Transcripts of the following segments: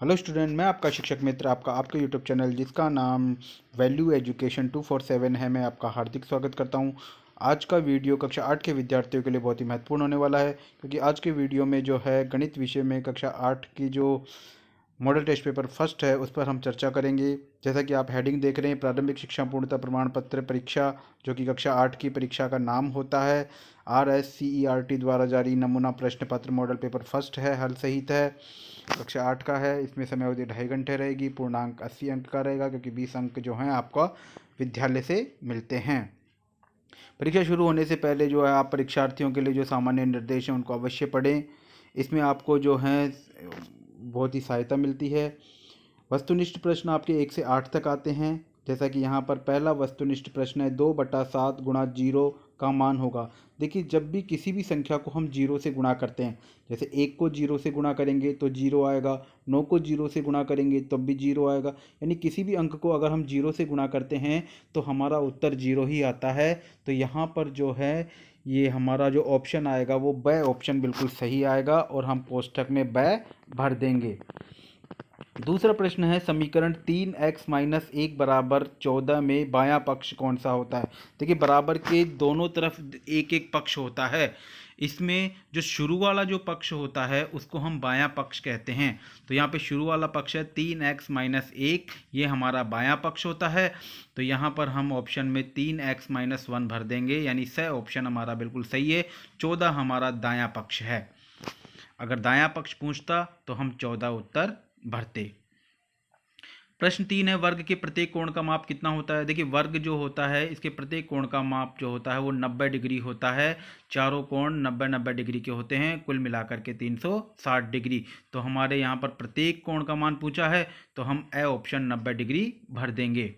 Hello student, मैं आपका शिक्षक मित्र आपका आपके यूट्यूब चैनल जिसका नाम वैल्यू एजुकेशन 247 है, मैं आपका हार्दिक स्वागत करता हूं। आज का वीडियो कक्षा 8 के विद्यार्थियों के लिए बहुत ही महत्वपूर्ण होने वाला है, क्योंकि आज के वीडियो में जो है गणित विषय में कक्षा 8 की जो मॉडल टेस्ट पेपर फर्स्ट है उस पर हम चर्चा करेंगे। जैसा कि आप हेडिंग देख रहे हैं, प्रारंभिक शिक्षा पूर्णता प्रमाण पत्र परीक्षा, जो कि कक्षा 8 की परीक्षा का नाम होता है। RSCERT द्वारा जारी नमूना प्रश्न पत्र मॉडल पेपर फर्स्ट है, हल सहित है, कक्षा 8 का है। इसमें समय अवधि 2.5 घंटे रहेगी, पूर्णांक 80 अंक का रहेगा, क्योंकि 20 अंक जो हैं आपका विद्यालय से मिलते हैं। परीक्षा शुरू होने से पहले जो है आप परीक्षार्थियों के लिए जो सामान्य निर्देश हैं उनको अवश्य पढ़ें। इसमें आपको जो है बहुत ही सहायता मिलती है। वस्तुनिष्ठ प्रश्न आपके 1 से 8 तक आते हैं। जैसा कि यहाँ पर पहला वस्तुनिष्ठ प्रश्न है, 2/7 गुणा 0 का मान होगा। देखिए, जब भी किसी भी संख्या को हम 0 से गुणा करते हैं, जैसे 1 को 0 से गुणा करेंगे तो 0 आएगा, 9 को 0 से गुणा करेंगे तब भी 0 आएगा। यानी किसी भी अंक को अगर हम 0 से गुणा करते हैं तो हमारा उत्तर 0 ही आता है। तो यहाँ पर जो है ये हमारा जो ऑप्शन आएगा वो ब ऑप्शन बिल्कुल सही आएगा, और हम कोष्ठक में ब भर देंगे। दूसरा प्रश्न है, समीकरण 3x-1 बराबर 14 में बायां पक्ष कौन सा होता है। देखिए, बराबर के दोनों तरफ एक एक पक्ष होता है। इसमें जो शुरू वाला जो पक्ष होता है उसको हम बायां पक्ष कहते हैं। तो यहाँ पे शुरू वाला पक्ष है 3x-1, ये हमारा बायां पक्ष होता है। तो यहाँ पर हम ऑप्शन में 3x-1 भर देंगे, यानी स ऑप्शन हमारा बिल्कुल सही है। 14 हमारा दायां पक्ष है। अगर दायां पक्ष पूछता तो हम 14 उत्तर भरते। प्रश्न 3 है, वर्ग के प्रत्येक कोण का माप कितना होता है। देखिए, वर्ग जो होता है इसके प्रत्येक कोण का माप जो होता है वो 90 डिग्री होता है। चारों कोण 90-90 डिग्री के होते हैं, कुल मिलाकर के 360 डिग्री। तो हमारे यहाँ पर प्रत्येक कोण का मान पूछा है तो हम ए ऑप्शन 90 डिग्री भर देंगे।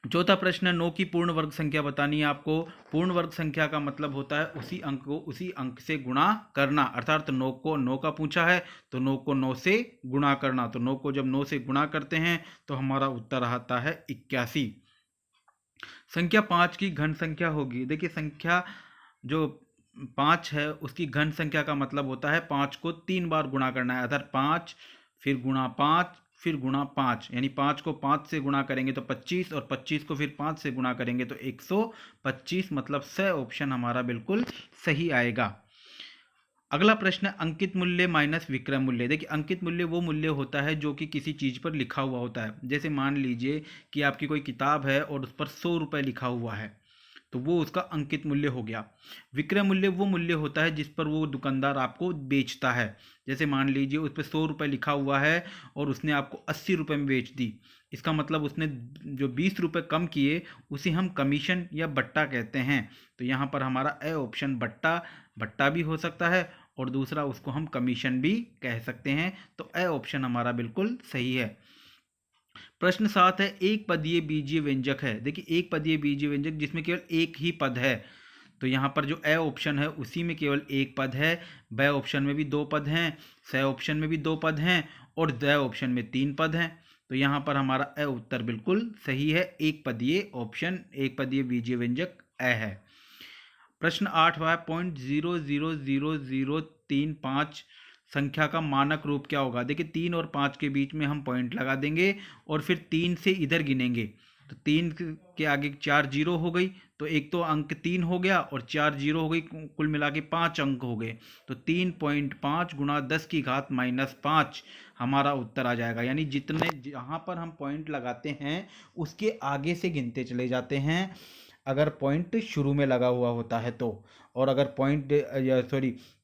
चौथा प्रश्न है, 9 की पूर्ण वर्ग संख्या बतानी है आपको। पूर्ण वर्ग संख्या का मतलब होता है उसी अंक को उसी अंक से गुणा करना, अर्थात 9 को 9 का पूछा है तो 9 को 9 से गुणा करना। तो 9 को जब 9 से गुणा करते हैं तो हमारा उत्तर आता है 81। संख्या 5 की घन संख्या होगी। देखिए, संख्या जो 5 है उसकी घन संख्या का मतलब होता है 5 को 3 बार गुणा करना है, अर्थात 5 फिर गुणा 5 फिर गुणा 5, यानी 5 को 5 से गुणा करेंगे तो 25, और 25 को फिर 5 से गुणा करेंगे तो 125, मतलब स ऑप्शन हमारा बिल्कुल सही आएगा। अगला प्रश्न है, अंकित मूल्य माइनस विक्रय मूल्य। देखिए, अंकित मूल्य वो मूल्य होता है जो कि किसी चीज़ पर लिखा हुआ होता है। जैसे मान लीजिए कि आपकी कोई किताब है और उस पर 100 रुपये लिखा हुआ है, तो वो उसका अंकित मूल्य हो गया। विक्रय मूल्य वो मूल्य होता है जिस पर वो दुकानदार आपको बेचता है। जैसे मान लीजिए उस पर 100 रुपये लिखा हुआ है और उसने आपको 80 रुपये में बेच दी, इसका मतलब उसने जो 20 रुपये कम किए उसे हम कमीशन या बट्टा कहते हैं। तो यहाँ पर हमारा ए ऑप्शन बट्टा भी हो सकता है, और दूसरा उसको हम कमीशन भी कह सकते हैं। तो ए ऑप्शन हमारा बिल्कुल सही है। प्रश्न 7 है, एक पदीय बीजीय व्यंजक है। देखिए, एक पदीय बीजीय व्यंजक जिसमें केवल एक ही पद है। तो यहाँ पर जो ए ऑप्शन है उसी में केवल एक पद है। ब ऑप्शन में भी 2 पद हैं, स ऑप्शन में भी 2 पद हैं, और द ऑप्शन में 3 पद हैं। तो यहाँ पर हमारा ए उत्तर बिल्कुल सही है। एक पदीय ऑप्शन, एक पदीय बीजीय व्यंजक ए है। प्रश्न 8 है, 0.00035 संख्या का मानक रूप क्या होगा। देखिए, 3 और 5 के बीच में हम पॉइंट लगा देंगे और फिर 3 से इधर गिनेंगे। तो 3 के आगे 4 जीरो हो गई, तो एक तो अंक 3 हो गया और 4 जीरो हो गई, कुल मिला के 5 अंक हो गए। तो 3.5 गुणा 10 की घात -5 हमारा उत्तर आ जाएगा। यानी जितने जहाँ पर हम पॉइंट लगाते हैं उसके आगे से गिनते चले जाते हैं, अगर पॉइंट शुरू में लगा हुआ होता है तो, और अगर पॉइंट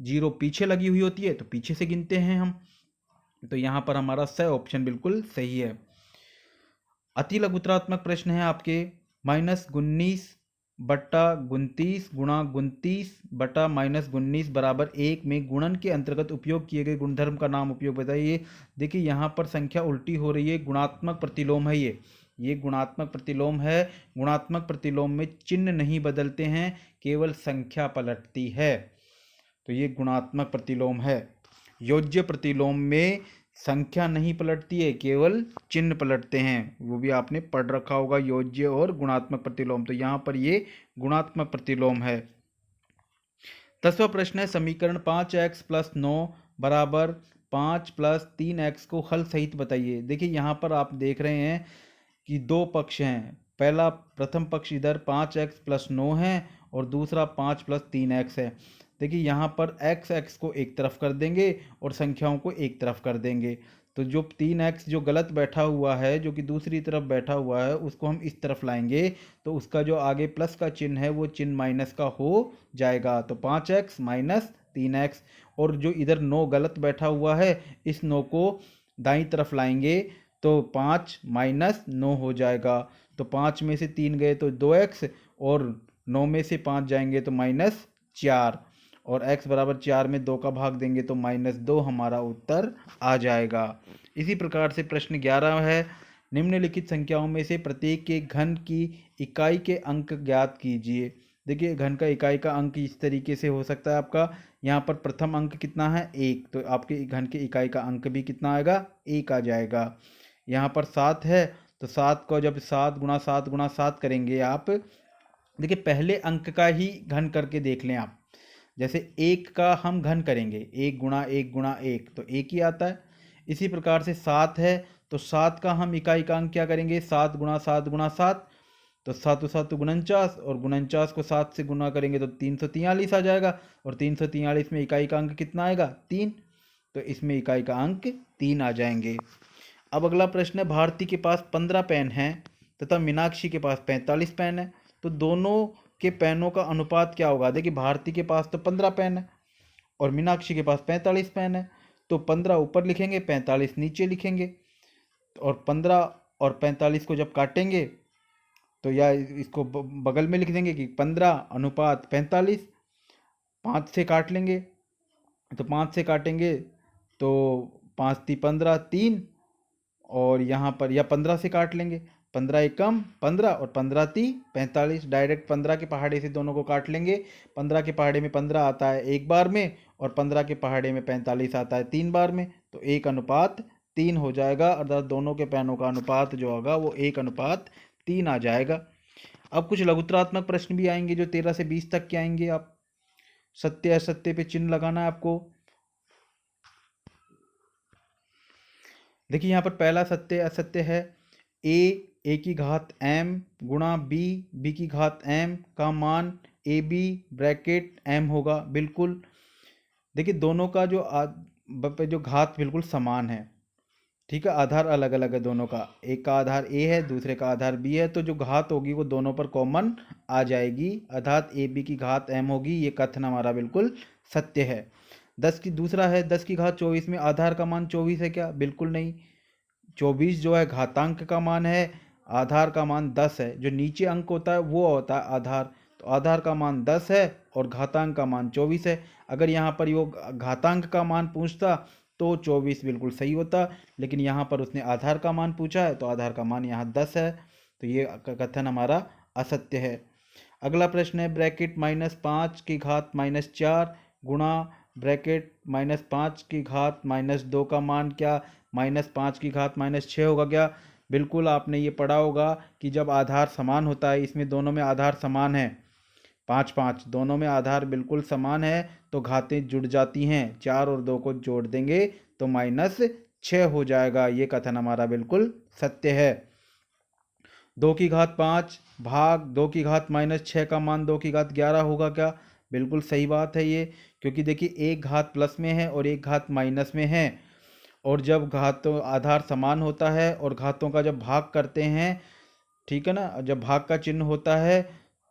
जीरो पीछे लगी हुई होती है तो पीछे से गिनते हैं हम। तो यहाँ पर हमारा स ऑप्शन बिल्कुल सही है। अति लघुत्रात्मक प्रश्न है आपके, -19 बट्टा 29 गुणा 29 बटा -19 बराबर 1 में गुणन के अंतर्गत उपयोग किए गए गुणधर्म का नाम उपयोग बताइए। देखिए, यहाँ पर संख्या उल्टी हो रही है, गुणात्मक प्रतिलोम है ये गुणात्मक प्रतिलोम है। गुणात्मक प्रतिलोम में चिन्ह नहीं बदलते हैं, केवल संख्या पलटती है। तो ये गुणात्मक प्रतिलोम है। योज्य प्रतिलोम में संख्या नहीं पलटती है, केवल चिन्ह पलटते हैं। वो भी आपने पढ़ रखा होगा, योज्य और गुणात्मक प्रतिलोम। तो यहाँ पर ये गुणात्मक प्रतिलोम है। 10वां प्रश्न है, समीकरण 5x + 9 बराबर 5 प्लस 3x को हल सहित बताइए। देखिए यहाँ पर आप देख रहे हैं कि दो पक्ष हैं। प्रथम पक्ष इधर 5x प्लस 9 है और दूसरा 5 प्लस 3x है। देखिए यहाँ पर x को एक तरफ कर देंगे और संख्याओं को एक तरफ कर देंगे। तो जो 3x जो गलत बैठा हुआ है, जो कि दूसरी तरफ बैठा हुआ है, उसको हम इस तरफ लाएंगे तो उसका जो आगे प्लस का चिन्ह है वो चिन्ह माइनस का हो जाएगा। तो 5x माइनस 3x। और जो इधर 9 गलत बैठा हुआ है, इस 9 को दाईं तरफ लाएंगे तो 5 माइनस 9 हो जाएगा। तो 5 में से 3 गए तो 2x और 9 में से 5 जाएंगे तो -4 और x बराबर 4 में 2 का भाग देंगे तो -2 हमारा उत्तर आ जाएगा। इसी प्रकार से प्रश्न 11 है, निम्नलिखित संख्याओं में से प्रत्येक के घन की इकाई के अंक ज्ञात कीजिए। देखिए घन का इकाई का अंक इस तरीके से हो सकता है आपका। यहाँ पर प्रथम अंक कितना है 1, तो आपके घन के इकाई का अंक भी कितना आएगा 1 आ जाएगा। यहाँ पर 7 है तो 7 को जब 7 गुणा 7 गुणा 7 करेंगे आप, देखिए पहले अंक का ही घन करके देख लें आप। जैसे 1 का हम घन करेंगे 1 गुणा 1 गुणा 1 तो 1 ही आता है। इसी प्रकार से 7 है तो 7 का हम इकाई का अंक क्या करेंगे 7 गुणा 7 गुणा 7, तो 7 7 49 और 49 को 7 से गुणा करेंगे तो 343 आ जाएगा और 343 में इकाई का अंक कितना आएगा 3, तो इसमें इकाई का अंक 3 आ जाएंगे। अब अगला प्रश्न है, भारती के पास 15 पेन हैं तथा मीनाक्षी के पास 45 पेन है, तो दोनों के पेनों का अनुपात क्या होगा। देखिए भारती के पास तो 15 पेन है और मीनाक्षी के पास 45 पेन है, तो 15 ऊपर लिखेंगे 45 नीचे लिखेंगे और 15 और 45 को जब काटेंगे तो या इसको बगल में लिख देंगे कि 15 अनुपात 45। 5 से काट लेंगे तो 5 से काटेंगे तो 5 × 15 3 और यहाँ पर या 15 से काट लेंगे, 15 एकम 15 और 15 × 3 45। डायरेक्ट 15 के पहाड़े से दोनों को काट लेंगे। 15 के पहाड़े में 15 आता है एक बार में और 15 के पहाड़े में 45 आता है 3 बार में, तो 1:3 हो जाएगा। अर्थात दोनों के पेनों का अनुपात जो होगा वो 1:3 आ जाएगा। अब कुछ लघुत्तरात्मक प्रश्न भी आएंगे जो 13 से 20 तक के आएंगे। आप सत्य असत्य पे चिन्ह लगाना है आपको। देखिए यहाँ पर पहला सत्य असत्य है, a की घात m गुणा b की घात m का मान ab ब्रैकेट m होगा। बिल्कुल देखिए दोनों का जो घात बिल्कुल समान है, ठीक है, आधार अलग अलग है दोनों का, एक का आधार a है दूसरे का आधार b है, तो जो घात होगी वो दोनों पर कॉमन आ जाएगी, अर्थात ab की घात m होगी। ये कथन हमारा बिल्कुल सत्य है। 10 की दूसरा है 10 की घात 24 में आधार का मान 24 है क्या, बिल्कुल नहीं। 24 जो है घातांक का मान है, आधार का मान 10 है। जो नीचे अंक होता है वो होता है आधार, तो आधार का मान 10 है और घातांक का मान 24 है। अगर यहाँ पर वो घातांक का मान पूछता तो 24 बिल्कुल सही होता, लेकिन यहाँ पर उसने आधार का मान पूछा है तो आधार का मान यहाँ 10 है, तो ये कथन हमारा असत्य है। अगला प्रश्न है, ब्रैकेट -5 की घात -4 गुणा ब्रैकेट -5 की घात -2 का मान क्या, -5 की घात -6 होगा क्या। बिल्कुल आपने ये पढ़ा होगा कि जब आधार समान होता है, इसमें दोनों में आधार समान है 5 5, दोनों में आधार बिल्कुल समान है तो घातें जुड़ जाती हैं, 4 और 2 को जोड़ देंगे तो -6 हो जाएगा। ये कथन हमारा बिल्कुल सत्य है। 2 की घात 5 भाग 2 की घात -6 का मान 2 की घात 11 होगा क्या, बिल्कुल सही बात है ये, क्योंकि देखिए एक घात प्लस में है और एक घात माइनस में है, और जब घातों आधार समान होता है और घातों का जब भाग करते हैं, ठीक है ना, जब भाग का चिन्ह होता है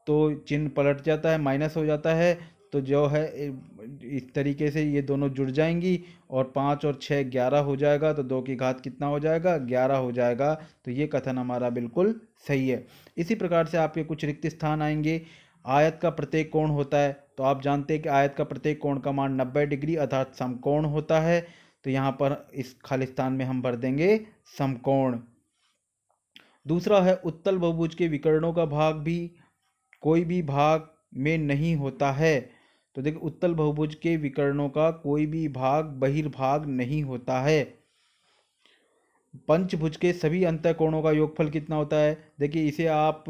तो चिन्ह पलट जाता है, माइनस हो जाता है, तो जो है इस तरीके से ये दोनों जुड़ जाएंगी और 5 और 6 11 हो जाएगा, तो 2 की घात कितना हो जाएगा 11 हो जाएगा। तो ये कथन हमारा बिल्कुल सही है। इसी प्रकार से आपके कुछ रिक्त स्थान आएंगे। आयत का प्रत्येक कोण होता है, तो आप जानते हैं कि आयत का प्रत्येक कोण का मान 90 डिग्री अर्थात समकोण होता है, तो यहाँ पर इस खाली स्थान में हम भर देंगे समकोण। दूसरा है, उत्तल बहुभुज के विकर्णों का भाग भी कोई भी भाग में नहीं होता है। तो देखिए उत्तल बहुभुज के विकर्णों का कोई भी भाग बहिर्भाग नहीं होता है। पंचभुज के सभी अंतःकोणों का योगफल कितना होता है, देखिए इसे आप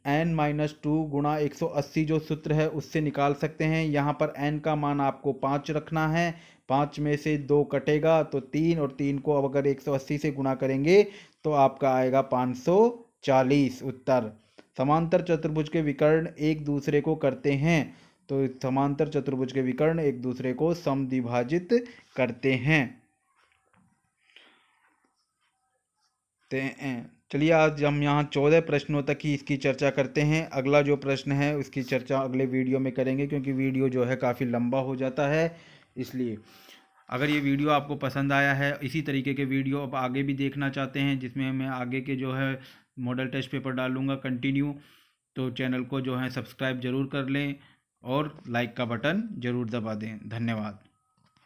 n-2 गुणा 180 जो सूत्र है उससे निकाल सकते हैं। यहाँ पर n का मान आपको 5 रखना है, 5 में से 2 कटेगा तो 3, और 3 को अब अगर 180 से गुणा करेंगे तो आपका आएगा 540 उत्तर। समांतर चतुर्भुज के विकर्ण एक दूसरे को करते हैं, तो समांतर चतुर्भुज के विकर्ण एक दूसरे को समद्विभाजित करते हैं। चलिए आज हम यहाँ 14 प्रश्नों तक ही इसकी चर्चा करते हैं। अगला जो प्रश्न है उसकी चर्चा अगले वीडियो में करेंगे, क्योंकि वीडियो जो है काफ़ी लंबा हो जाता है। इसलिए अगर ये वीडियो आपको पसंद आया है, इसी तरीके के वीडियो आप आगे भी देखना चाहते हैं जिसमें मैं आगे के जो है मॉडल टेस्ट पेपर डालूंगा कंटिन्यू, तो चैनल को जो है सब्सक्राइब ज़रूर कर लें और लाइक का बटन ज़रूर दबा दें। धन्यवाद।